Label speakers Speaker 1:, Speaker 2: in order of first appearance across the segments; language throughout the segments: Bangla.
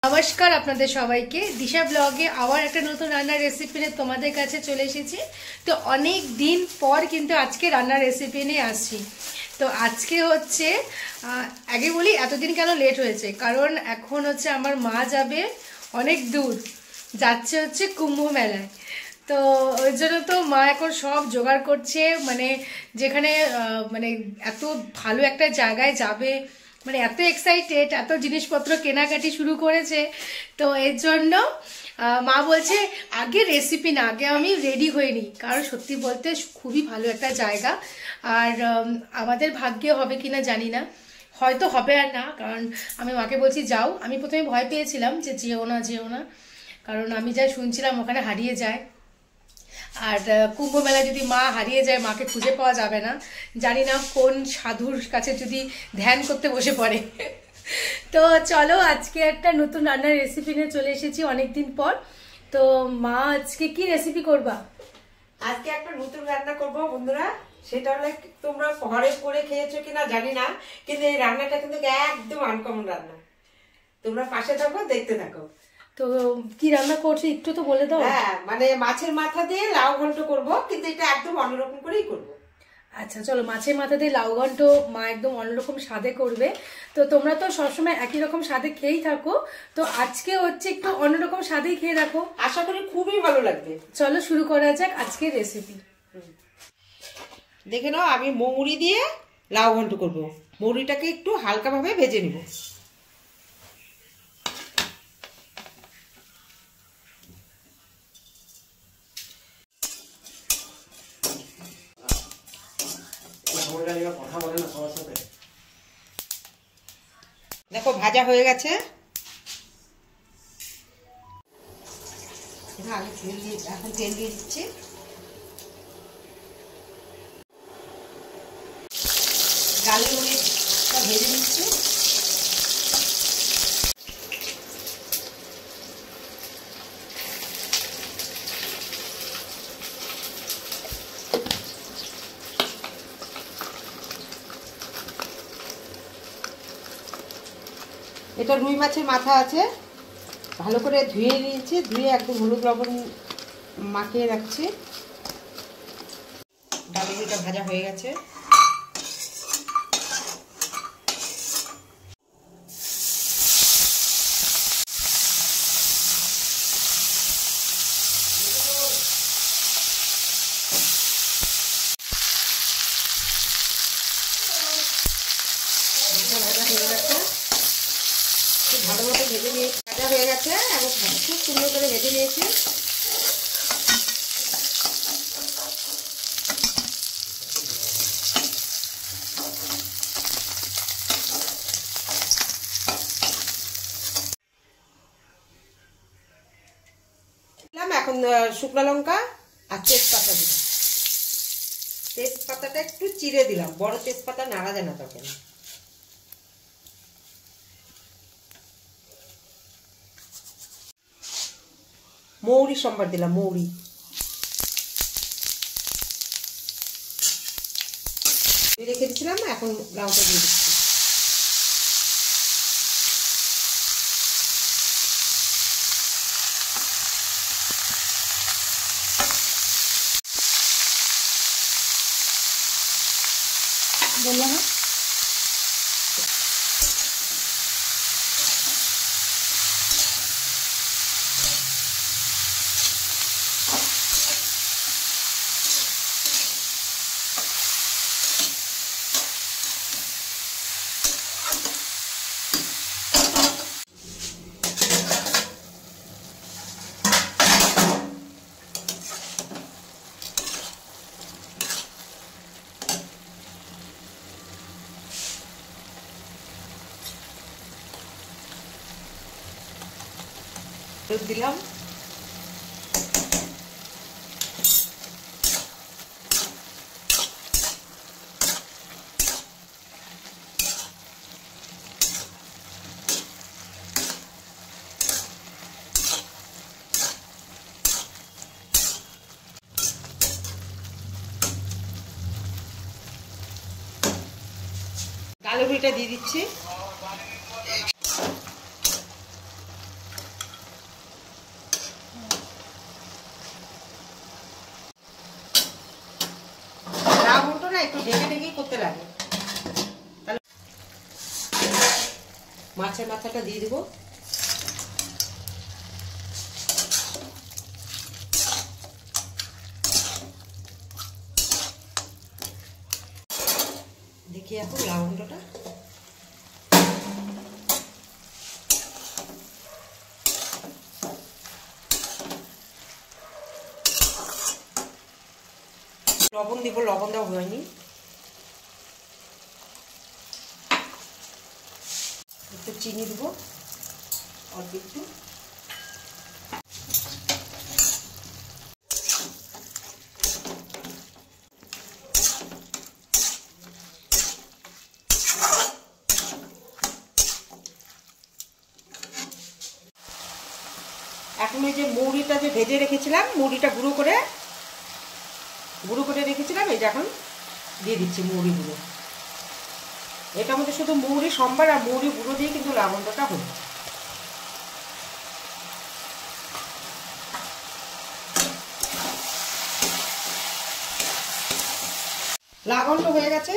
Speaker 1: নমস্কার আপনাদের সবাইকে দিশা ব্লগে আবার একটা নতুন রান্নার রেসিপি নিয়ে তোমাদের কাছে চলে এসেছি। তো অনেক দিন পর কিন্তু আজকে রান্নার রেসিপি নিয়ে আসছি। তো আজকে হচ্ছে আগে বলি এতদিন কেন লেট হয়েছে, কারণ এখন হচ্ছে আমার মা যাবে অনেক দূর, যাচ্ছে হচ্ছে কুম্ভ মেলায়। তো ওই জন্য তো মা এখন সব জোগাড় করছে, মানে যেখানে মানে এত ভালো একটা জায়গায় যাবে, মানে এত এক্সাইটেড, এত জিনিসপত্র কেনাকাটি শুরু করেছে। তো এর জন্য মা বলছে আগে রেসিপি না, আগে আমি রেডি হয়ে নিই, কারণ সত্যি বলতে খুবই ভালো একটা জায়গা। আর আমাদের ভাগ্যে হবে কিনা জানি না, হয়তো হবে আর না, কারণ আমি মাকে বলছি যাও। আমি প্রথমে ভয় পেয়েছিলাম যে যেও না যেও না, কারণ আমি যা শুনছিলাম ওখানে হারিয়ে যায়। আর কুম্ভ মেলায় যদি মা হারিয়ে যায়, মাকে খুঁজে পাওয়া যাবে না, জানি না কোন সাধুর কাছে যদি ধ্যান করতে বসে পড়ে। তো চলো আজকে একটা নতুন রান্নার রেসিপি নিয়ে চলে এসেছি অনেকদিন পর। তো মা আজকে কি রেসিপি করবা?
Speaker 2: আজকে একটা নতুন রান্না করব বন্ধুরা। সেটা হলো, তোমরা ঘরে করে খেয়েছো কিনা জানি না, কিন্তু এই রান্নাটা কিন্তু একদম আনকমন রান্না। তোমরা পাশে থাকো, দেখতে থাকো।
Speaker 1: তো কি রান্না করছো একটু তো বলে দাও।
Speaker 2: হ্যাঁ, মানে মাছের মাথা দিয়ে লাউ ঘন্ট করব, কিন্তু এটা একদম অন্যরকম করেই করব।
Speaker 1: আচ্ছা চলো, মাছের মাথা দিয়ে লাউ ঘন্ট মা একদম অন্যরকম স্বাদে করবে। তো তোমরা তো সবসময় একই রকম স্বাদে খেয়েই থাকো, তো আজকে হচ্ছে একটু অন্যরকম স্বাদেই খেয়ে রাখো,
Speaker 2: আশা করি খুবই ভালো লাগবে।
Speaker 1: চলো শুরু করা যাক আজকের রেসিপি।
Speaker 2: দেখে নাও, আমি মৌরি দিয়ে লাউ ঘন্ট করব। মৌরিটাকে একটু হালকাভাবে ভেজে নিব। দেখো ভাজা হয়ে গেছে। এখন তেল দিয়ে দিচ্ছি। ডালের মরিচটা ভেজে নিচ্ছি। এটা রুই মাছের মাথা আছে, ভালো করে ধুয়ে নিয়েছি, ধুয়ে একদম হলুদ লবণ মাখিয়ে রাখছি। ডালের এটা ভাজা হয়ে গেছে। ভালো মতো ভেজে নিয়ে ভাজা হয়ে গেছে এবং খুব সুন্দর করে ভেজে নিয়েছি। এখন শুকনো লঙ্কা আর তেজপাতা দিলাম। তেজপাতাটা একটু চিড়ে দিলাম, বড় তেজপাতা নাড়া যায় না তখন। মৌরি সম্বার দিলাম, মৌরি রেখে দিচ্ছিলাম, এখন লাউটা দিয়ে দিচ্ছি।
Speaker 1: বললাম না
Speaker 2: দিলাম। কালো ভুঁড়িটা দিয়ে দিচ্ছি। একটু ঢেকে ঢেকেই করতে লাগে। তাহলে মাছের মাথাটা দিয়ে দিব। দেখি এখন লবণটা লবণ দিব, লবণ দেওয়া হয়নি। একটু চিনি দিব, অল্প একটু। এখন ওই যে মুড়িটা যে ভেজে রেখেছিলাম, মুড়িটা গুঁড়ো করে রেখেছিলাম, এই যে এখন দিয়ে দিচ্ছি মুড়িগুলো। এটার মধ্যে শুধু মুড়ি সম্বার আর মুড়ি গুঁড়ো দিয়ে কিন্তু লাবণটা হলো। লাবণটা হয়ে গেছে,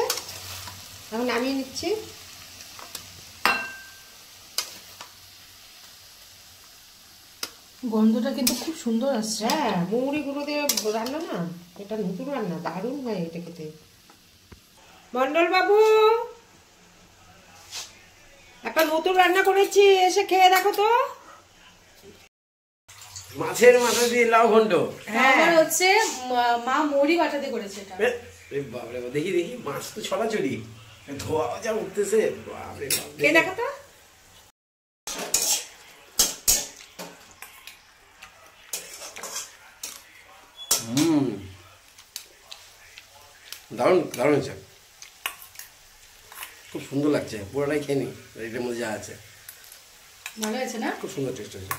Speaker 2: এখন নামিয়ে নিচ্ছি।
Speaker 1: গন্ধটা কিন্তু খুব সুন্দর আসছে।
Speaker 2: হ্যাঁ, মুড়ি গুঁড়ো দিয়ে রান্না না, এটা নতুন রান্না, দারুণ হয় এটা খেতে। মন্ডল বাবু, একটা নতুন রান্না করেছি, এসে খেয়ে দেখো তো।
Speaker 3: মাছের মাথা দিয়ে লাউ ঘন্ট।
Speaker 1: আমার হচ্ছে মা মুড়ি বাটাতে করেছে এটা।
Speaker 3: বাপরে, দেখি দেখি, মাছ তো ছড়াছড়ি, ধোয়া যা উঠতেছে। বাপরে বাপ,
Speaker 2: খেয়ে দেখো তো।
Speaker 3: দারুণ দারুণ হয়েছে, খুব সুন্দর লাগছে। পুরোটাই খেয়ে নি, এটার মধ্যে যা আছে
Speaker 1: ভালো আছে না?
Speaker 3: খুব সুন্দর টেস্ট হয়েছে।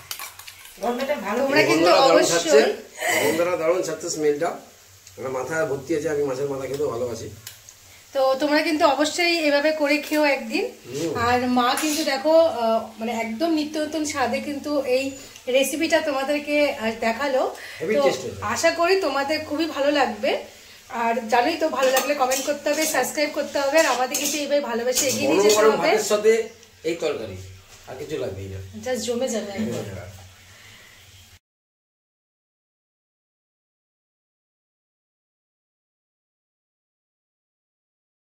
Speaker 2: গন্ধটা ভালো।
Speaker 1: তোমরা কিন্তু অবশ্যই
Speaker 3: বন্ধুরা দারুণ ছাড়ছে স্মেলটা, আমার মাথা ভর্তি আছে। আমি মাছের মাথা খেতে ভালোবাসি।
Speaker 1: তো তোমরা কিন্তু অবশ্যই এভাবে করে খেও একদিন। আর মা কিন্তু দেখো মানে একদম নিত্য নতুন স্বাদে কিন্তু এই রেসিপিটা তোমাদেরকে দেখালো। তো আশা করি তোমাদের খুবই ভালো লাগবে। আর জানোই তো, ভালো লাগলে কমেন্ট করতে হবে, সাবস্ক্রাইব করতে হবে, আর আমাদের কিন্তু এইভাবে ভালোবেসে এগিয়ে নিয়ে যেতে হবে।
Speaker 3: ভাতের সাথে এই তরকারি আর কিছু লাগবেই না,
Speaker 1: জাস্ট জমে যাবে একদম।